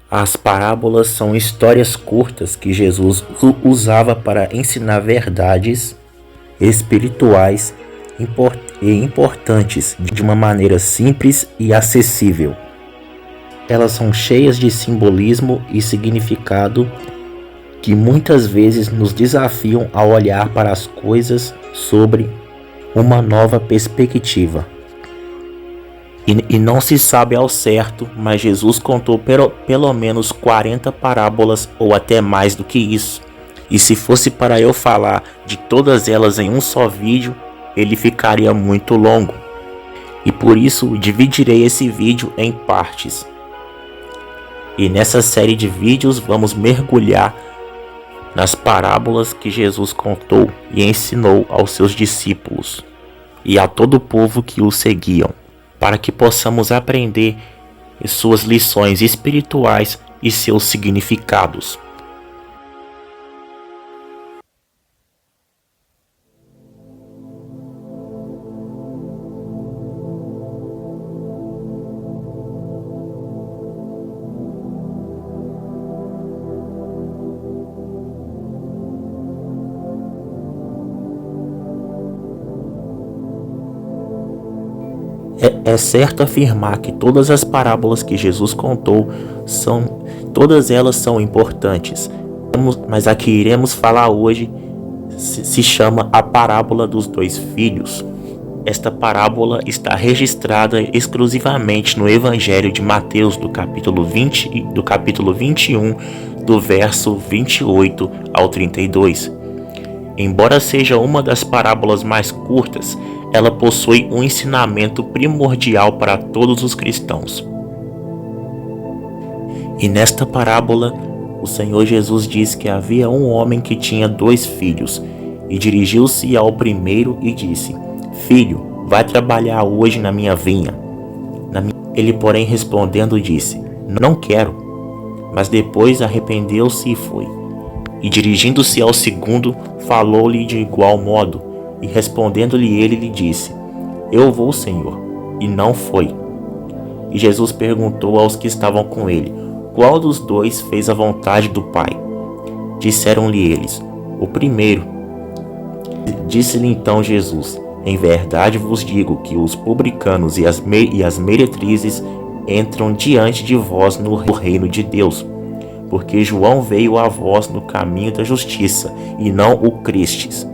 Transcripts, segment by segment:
As parábolas são histórias curtas que Jesus usava para ensinar verdades espirituais e importantes de uma maneira simples e acessível. Elas são cheias de simbolismo e significado que muitas vezes nos desafiam a olhar para as coisas sobre uma nova perspectiva. E não se sabe ao certo, mas Jesus contou pelo menos 40 parábolas ou até mais do que isso. E se fosse para eu falar de todas elas em um só vídeo, ele ficaria muito longo. E por isso dividirei esse vídeo em partes. E nessa série de vídeos vamos mergulhar nas parábolas que Jesus contou e ensinou aos seus discípulos e a todo o povo que o seguiam, para que possamos aprender suas lições espirituais e seus significados. É certo afirmar que todas as parábolas que Jesus contou todas elas são importantes, mas a que iremos falar hoje se chama a parábola dos dois filhos. Esta parábola está registrada exclusivamente no Evangelho de Mateus, do capítulo 21, do verso 28 ao 32. Embora seja uma das parábolas mais curtas, ela possui um ensinamento primordial para todos os cristãos. E nesta parábola, o Senhor Jesus diz que havia um homem que tinha 2 filhos, e dirigiu-se ao primeiro e disse: Filho, vai trabalhar hoje na minha vinha. Ele, porém, respondendo, disse: Não quero. Mas depois arrependeu-se e foi. E dirigindo-se ao segundo, falou-lhe de igual modo. E respondendo-lhe ele, lhe disse: Eu vou, Senhor. E não foi. E Jesus perguntou aos que estavam com ele: Qual dos 2 fez a vontade do Pai? Disseram-lhe eles: O primeiro. Disse-lhe então Jesus: Em verdade vos digo que os publicanos e as meretrizes entram diante de vós no reino de Deus. Porque João veio a vós no caminho da justiça, e não o crestes.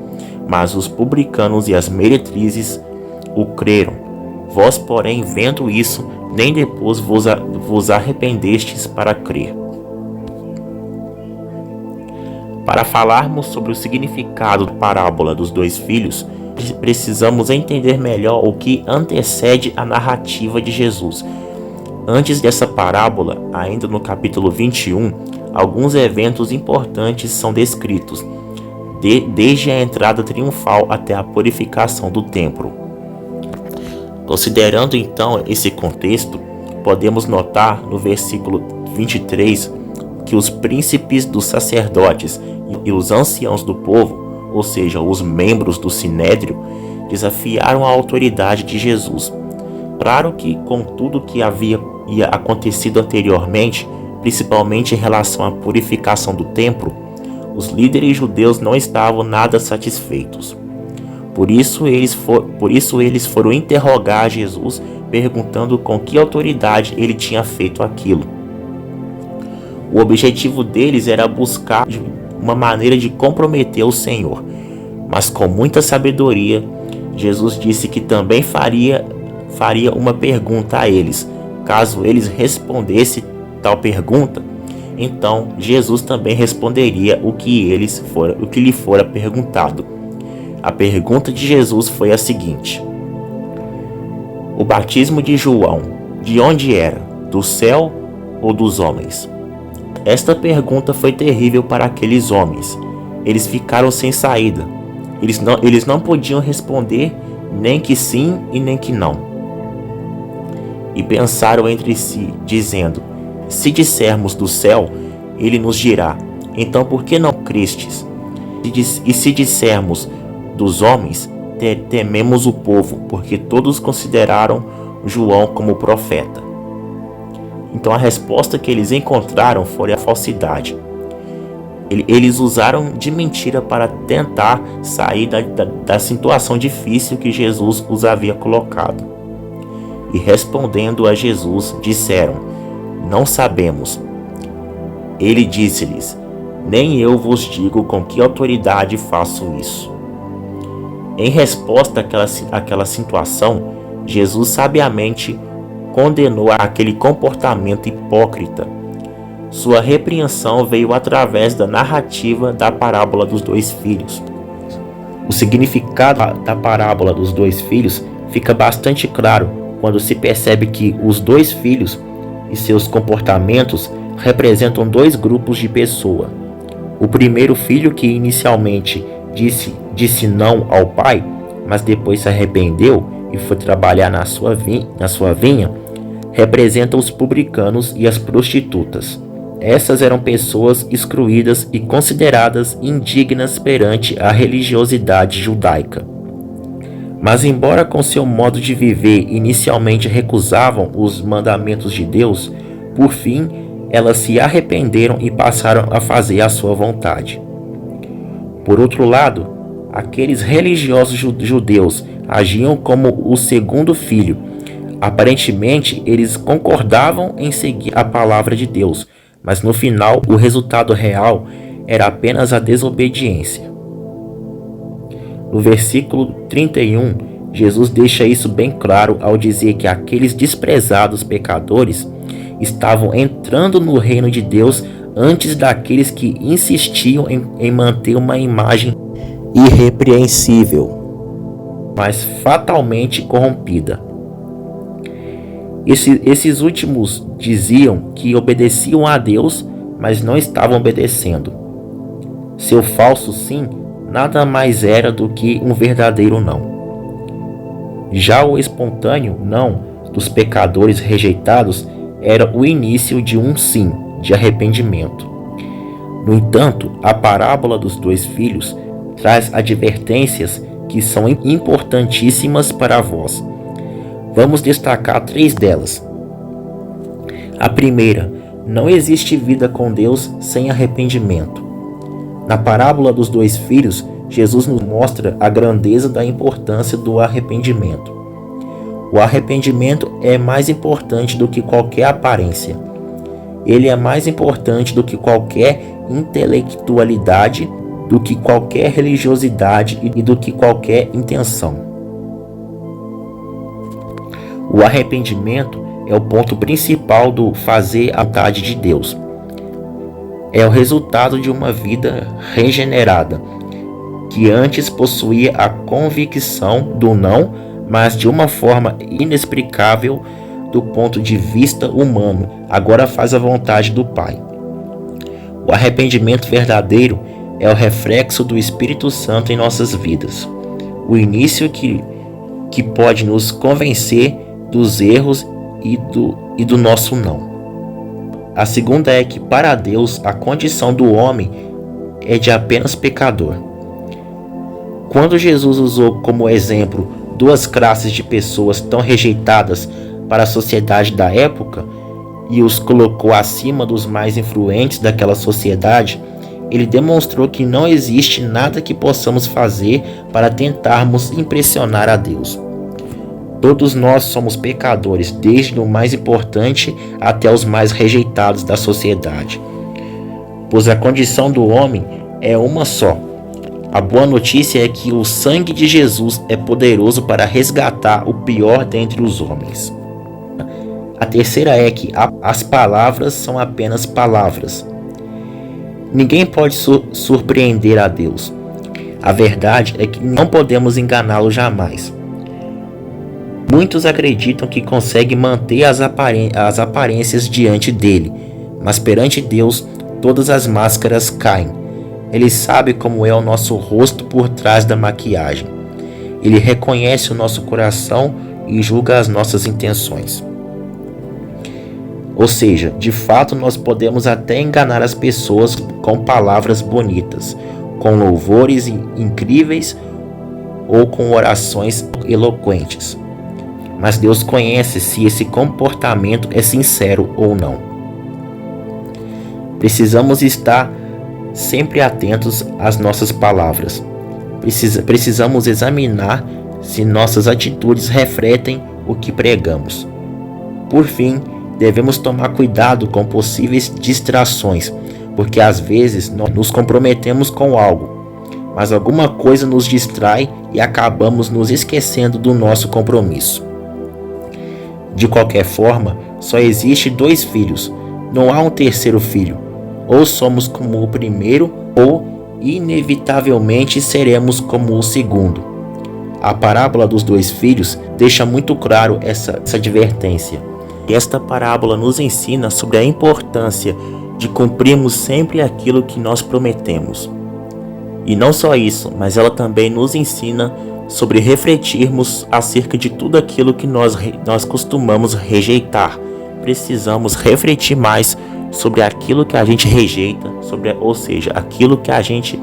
Mas os publicanos e as meretrizes o creram. Vós, porém, vendo isso, nem depois vos arrependestes para crer. Para falarmos sobre o significado da parábola dos 2 filhos, precisamos entender melhor o que antecede a narrativa de Jesus. Antes dessa parábola, ainda no capítulo 21, alguns eventos importantes são descritos, desde a entrada triunfal até a purificação do templo. Considerando então esse contexto, podemos notar no versículo 23 que os príncipes dos sacerdotes e os anciãos do povo, ou seja, os membros do sinédrio, desafiaram a autoridade de Jesus. Claro que com tudo que havia acontecido anteriormente, principalmente em relação à purificação do templo, os líderes judeus não estavam nada satisfeitos. Por isso eles foram interrogar Jesus, perguntando com que autoridade ele tinha feito aquilo. O objetivo deles era buscar uma maneira de comprometer o Senhor. Mas com muita sabedoria, Jesus disse que também faria uma pergunta a eles. Caso eles respondessem tal pergunta, então Jesus também responderia o que lhe fora perguntado. A pergunta de Jesus foi a seguinte: O batismo de João, de onde era? Do céu ou dos homens? Esta pergunta foi terrível para aqueles homens. Eles ficaram sem saída. Eles não podiam responder nem que sim e nem que não. E pensaram entre si, dizendo: Se dissermos do céu, ele nos dirá: Então por que não crestes? E se dissermos dos homens, tememos o povo, porque todos consideraram João como profeta. Então a resposta que eles encontraram foi a falsidade. Eles usaram de mentira para tentar sair da situação difícil que Jesus os havia colocado. E respondendo a Jesus, disseram: não sabemos. Ele disse-lhes: nem eu vos digo com que autoridade faço isso. Em resposta àquela situação, Jesus sabiamente condenou aquele comportamento hipócrita. Sua repreensão veio através da narrativa da parábola dos dois filhos. O significado da parábola dos dois filhos fica bastante claro quando se percebe que os dois filhos e seus comportamentos representam dois grupos de pessoa. O primeiro filho, que inicialmente disse não ao pai, mas depois se arrependeu e foi trabalhar na sua vinha, representa os publicanos e as prostitutas. Essas eram pessoas excluídas e consideradas indignas perante a religiosidade judaica. Mas embora com seu modo de viver inicialmente recusavam os mandamentos de Deus, por fim elas se arrependeram e passaram a fazer a sua vontade. Por outro lado, aqueles religiosos judeus agiam como o segundo filho. Aparentemente, eles concordavam em seguir a palavra de Deus, mas no final o resultado real era apenas a desobediência. No versículo 31, Jesus deixa isso bem claro ao dizer que aqueles desprezados pecadores estavam entrando no reino de Deus antes daqueles que insistiam em manter uma imagem irrepreensível, mas fatalmente corrompida. Esses últimos diziam que obedeciam a Deus, mas não estavam obedecendo. Seu falso sim nada mais era do que um verdadeiro não. Já o espontâneo não dos pecadores rejeitados era o início de um sim, de arrependimento. No entanto, a parábola dos dois filhos traz advertências que são importantíssimas para vós. Vamos destacar 3 delas. A primeira: não existe vida com Deus sem arrependimento. Na parábola dos dois filhos, Jesus nos mostra a grandeza da importância do arrependimento. O arrependimento é mais importante do que qualquer aparência. Ele é mais importante do que qualquer intelectualidade, do que qualquer religiosidade e do que qualquer intenção. O arrependimento é o ponto principal do fazer a vontade de Deus. É o resultado de uma vida regenerada, que antes possuía a convicção do não, mas de uma forma inexplicável do ponto de vista humano, agora faz a vontade do Pai. O arrependimento verdadeiro é o reflexo do Espírito Santo em nossas vidas, o início que pode nos convencer dos erros e do nosso não. A segunda é que, para Deus, a condição do homem é de apenas pecador. Quando Jesus usou como exemplo 2 classes de pessoas tão rejeitadas para a sociedade da época e os colocou acima dos mais influentes daquela sociedade, ele demonstrou que não existe nada que possamos fazer para tentarmos impressionar a Deus. Todos nós somos pecadores, desde o mais importante até os mais rejeitados da sociedade. Pois a condição do homem é uma só. A boa notícia é que o sangue de Jesus é poderoso para resgatar o pior dentre os homens. A terceira é que as palavras são apenas palavras. Ninguém pode surpreender a Deus. A verdade é que não podemos enganá-lo jamais. Muitos acreditam que conseguem manter as aparências diante dele, mas perante Deus todas as máscaras caem. Ele sabe como é o nosso rosto por trás da maquiagem. Ele reconhece o nosso coração e julga as nossas intenções. Ou seja, de fato nós podemos até enganar as pessoas com palavras bonitas, com louvores incríveis ou com orações eloquentes. mas Deus conhece se esse comportamento é sincero ou não. Precisamos estar sempre atentos às nossas palavras. Precisamos examinar se nossas atitudes refletem o que pregamos. Por fim, devemos tomar cuidado com possíveis distrações, porque às vezes nós nos comprometemos com algo, mas alguma coisa nos distrai e acabamos nos esquecendo do nosso compromisso. De qualquer forma, só existe 2 filhos, não há um terceiro filho. Ou somos como o primeiro, ou inevitavelmente seremos como o segundo. A parábola dos 2 filhos deixa muito claro essa advertência. Esta parábola nos ensina sobre a importância de cumprirmos sempre aquilo que nós prometemos. E não só isso, mas ela também nos ensina sobre refletirmos acerca de tudo aquilo que nós costumamos rejeitar. Precisamos refletir mais sobre aquilo que a gente rejeita, ou seja, aquilo que a gente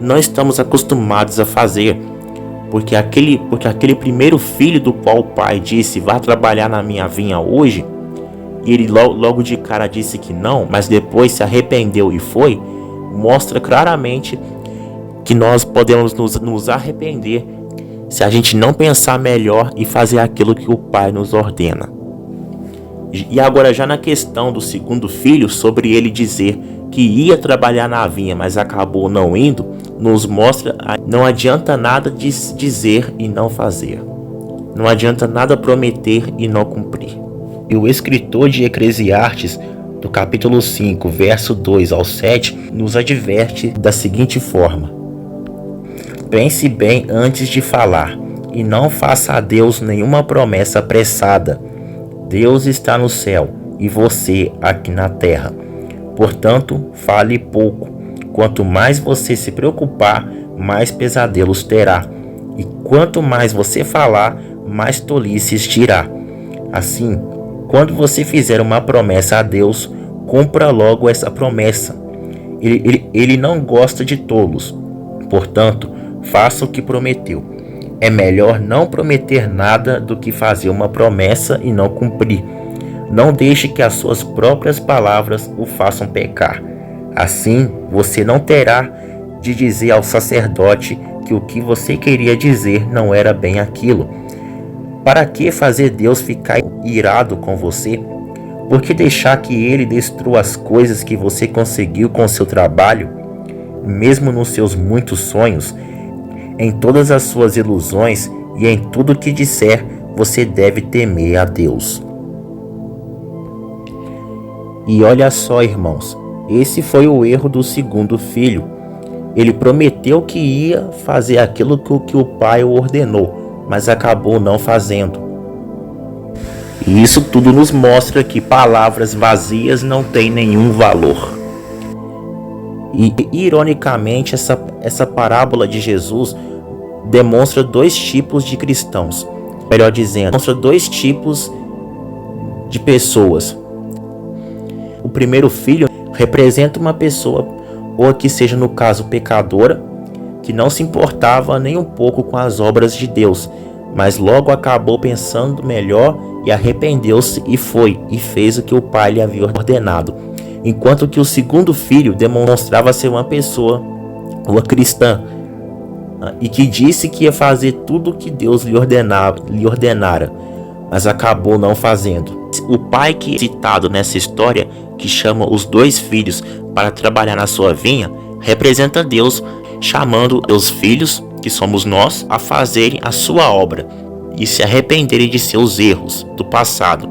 não estamos acostumados a fazer. Porque aquele primeiro filho do qual o pai disse: vá trabalhar na minha vinha hoje, e ele logo de cara disse que não, mas depois se arrependeu e foi, mostra claramente que nós podemos nos arrepender se a gente não pensar melhor e fazer aquilo que o pai nos ordena. E agora, já na questão do segundo filho, sobre ele dizer que ia trabalhar na vinha, mas acabou não indo, nos mostra que não adianta nada dizer e não fazer. Não adianta nada prometer e não cumprir. E o escritor de Eclesiastes, do capítulo 5, verso 2 ao 7, nos adverte da seguinte forma: pense bem antes de falar, e não faça a Deus nenhuma promessa apressada. Deus está no céu e você aqui na terra. Portanto, fale pouco. Quanto mais você se preocupar, mais pesadelos terá. E quanto mais você falar, mais tolices dirá. Assim, quando você fizer uma promessa a Deus, cumpra logo essa promessa. Ele não gosta de tolos. Portanto, faça o que prometeu. É melhor não prometer nada do que fazer uma promessa e não cumprir. Não deixe que as suas próprias palavras o façam pecar. Assim, você não terá de dizer ao sacerdote que o que você queria dizer não era bem aquilo. Para que fazer Deus ficar irado com você? Por que deixar que ele destrua as coisas que você conseguiu com seu trabalho? Mesmo nos seus muitos sonhos, em todas as suas ilusões e em tudo que disser, você deve temer a Deus. E olha só, irmãos, esse foi o erro do segundo filho. Ele prometeu que ia fazer aquilo que o pai o ordenou, mas acabou não fazendo. E isso tudo nos mostra que palavras vazias não têm nenhum valor. E ironicamente, essa parábola de Jesus demonstra 2 tipos de cristãos. Melhor dizendo, demonstra 2 tipos de pessoas. O primeiro filho representa uma pessoa, ou que seja no caso pecadora, que não se importava nem um pouco com as obras de Deus, mas logo acabou pensando melhor e arrependeu-se e fez o que o pai lhe havia ordenado. Enquanto que o segundo filho demonstrava ser uma pessoa, uma cristã, e que disse que ia fazer tudo o que Deus lhe ordenara, mas acabou não fazendo. O pai que é citado nessa história, que chama os 2 filhos para trabalhar na sua vinha, representa Deus chamando os filhos, que somos nós, a fazerem a sua obra e se arrependerem de seus erros do passado.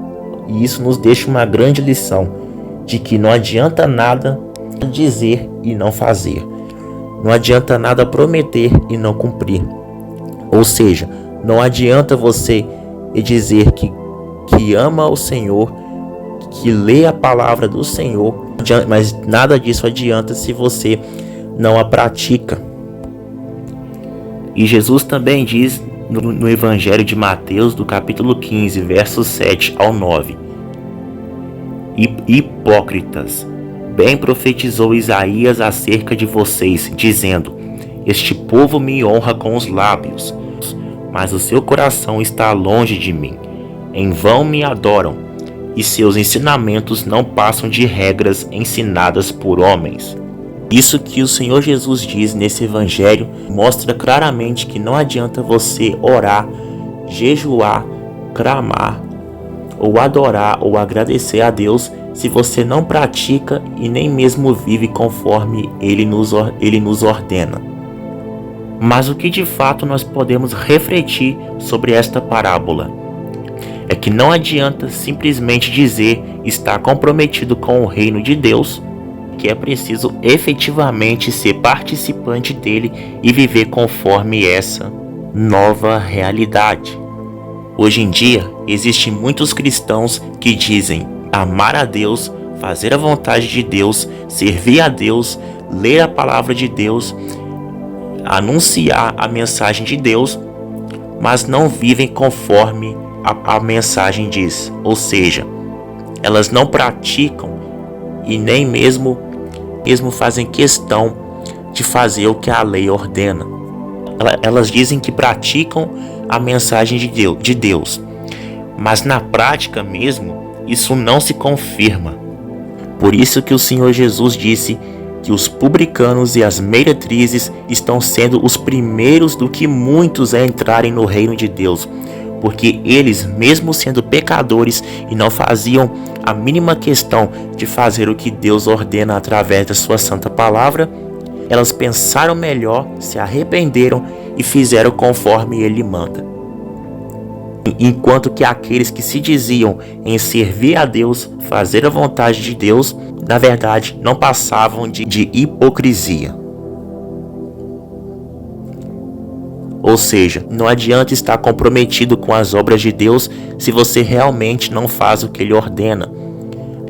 E isso nos deixa uma grande lição de que não adianta nada dizer e não fazer. Não adianta nada prometer e não cumprir. Ou seja, não adianta você dizer que ama o Senhor, que lê a palavra do Senhor, mas nada disso adianta se você não a pratica. E Jesus também diz no Evangelho de Mateus, do capítulo 15, versos 7 ao 9: Hipócritas, bem profetizou Isaías acerca de vocês, dizendo: este povo me honra com os lábios, mas o seu coração está longe de mim. em vão me adoram, e seus ensinamentos não passam de regras ensinadas por homens. Isso que o Senhor Jesus diz nesse evangelho mostra claramente que não adianta você orar, jejuar, clamar, ou adorar ou agradecer a Deus se você não pratica e nem mesmo vive conforme Ele nos ordena. Mas o que de fato nós podemos refletir sobre esta parábola é que não adianta simplesmente dizer estar comprometido com o reino de Deus, que é preciso efetivamente ser participante dele e viver conforme essa nova realidade. Hoje em dia, existem muitos cristãos que dizem amar a Deus, fazer a vontade de Deus, servir a Deus, ler a palavra de Deus, anunciar a mensagem de Deus, mas não vivem conforme a mensagem diz. Ou seja, elas não praticam e nem mesmo fazem questão de fazer o que a lei ordena. Elas dizem que praticam a mensagem de Deus, mas na prática mesmo isso não se confirma. Por isso que o Senhor Jesus disse que os publicanos e as meretrizes estão sendo os primeiros do que muitos a entrarem no reino de Deus, porque eles, mesmo sendo pecadores e não faziam a mínima questão de fazer o que Deus ordena através da sua santa palavra, elas pensaram melhor, se arrependeram e fizeram conforme Ele manda. Enquanto que aqueles que se diziam em servir a Deus, fazer a vontade de Deus, na verdade não passavam de hipocrisia. Ou seja, não adianta estar comprometido com as obras de Deus se você realmente não faz o que Ele ordena.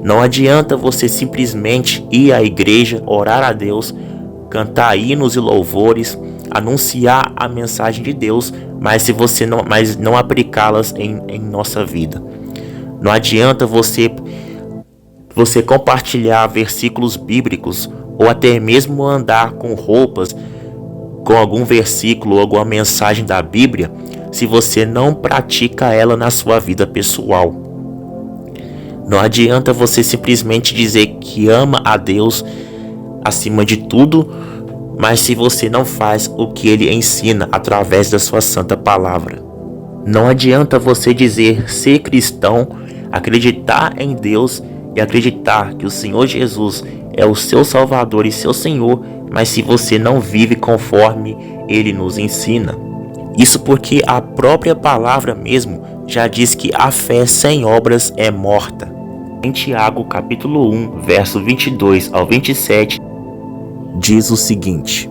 Não adianta você simplesmente ir à igreja, orar a Deus, cantar hinos e louvores, anunciar a mensagem de Deus, mas não aplicá-las em nossa vida. Não adianta você compartilhar versículos bíblicos ou até mesmo andar com roupas com algum versículo ou alguma mensagem da Bíblia se você não pratica ela na sua vida pessoal. Não adianta você simplesmente dizer que ama a Deus acima de tudo, mas se você não faz o que Ele ensina através da sua santa palavra. Não adianta você dizer ser cristão, acreditar em Deus e acreditar que o Senhor Jesus é o seu Salvador e seu Senhor, mas se você não vive conforme Ele nos ensina. Isso porque a própria palavra mesmo já diz que a fé sem obras é morta. Em Tiago capítulo 1, verso 22 ao 27, diz o seguinte: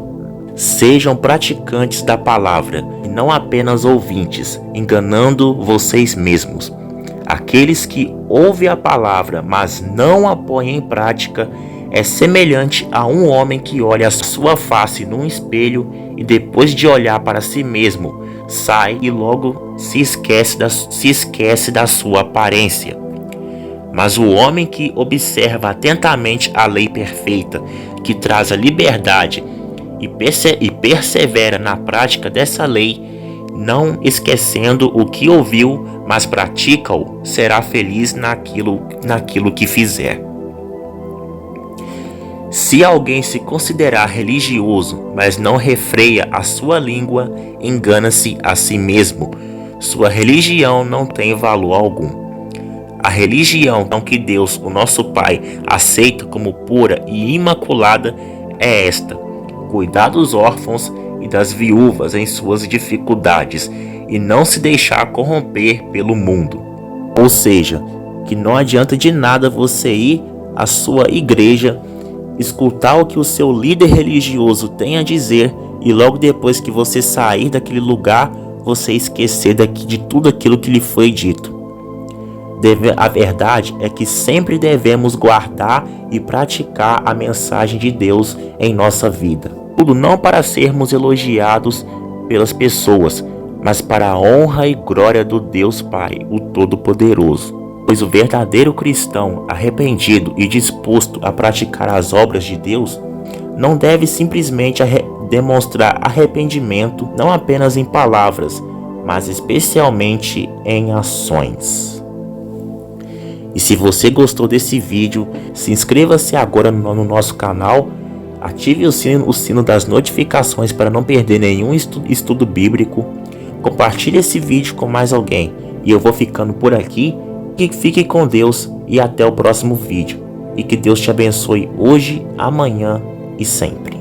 sejam praticantes da palavra e não apenas ouvintes, enganando vocês mesmos. Aqueles que ouvem a palavra, mas não a põem em prática, é semelhante a um homem que olha a sua face num espelho e depois de olhar para si mesmo, sai e logo se esquece da sua aparência. Mas o homem que observa atentamente a lei perfeita, que traz a liberdade e persevera na prática dessa lei, não esquecendo o que ouviu, mas pratica-o, será feliz naquilo que fizer. Se alguém se considerar religioso, mas não refreia a sua língua, engana-se a si mesmo. Sua religião não tem valor algum. A religião que Deus, o nosso Pai, aceita como pura e imaculada é esta: cuidar dos órfãos e das viúvas em suas dificuldades e não se deixar corromper pelo mundo. Ou seja, que não adianta de nada você ir à sua igreja, escutar o que o seu líder religioso tem a dizer e logo depois que você sair daquele lugar, você esquecer de tudo aquilo que lhe foi dito. A verdade é que sempre devemos guardar e praticar a mensagem de Deus em nossa vida. Tudo não para sermos elogiados pelas pessoas, mas para a honra e glória do Deus Pai, o Todo-Poderoso. Pois o verdadeiro cristão, arrependido e disposto a praticar as obras de Deus, não deve simplesmente demonstrar arrependimento, não apenas em palavras, mas especialmente em ações. E se você gostou desse vídeo, se inscreva-se agora no nosso canal, ative o sino das notificações para não perder nenhum estudo bíblico, compartilhe esse vídeo com mais alguém. E eu vou ficando por aqui, que fique com Deus e até o próximo vídeo. E que Deus te abençoe hoje, amanhã e sempre.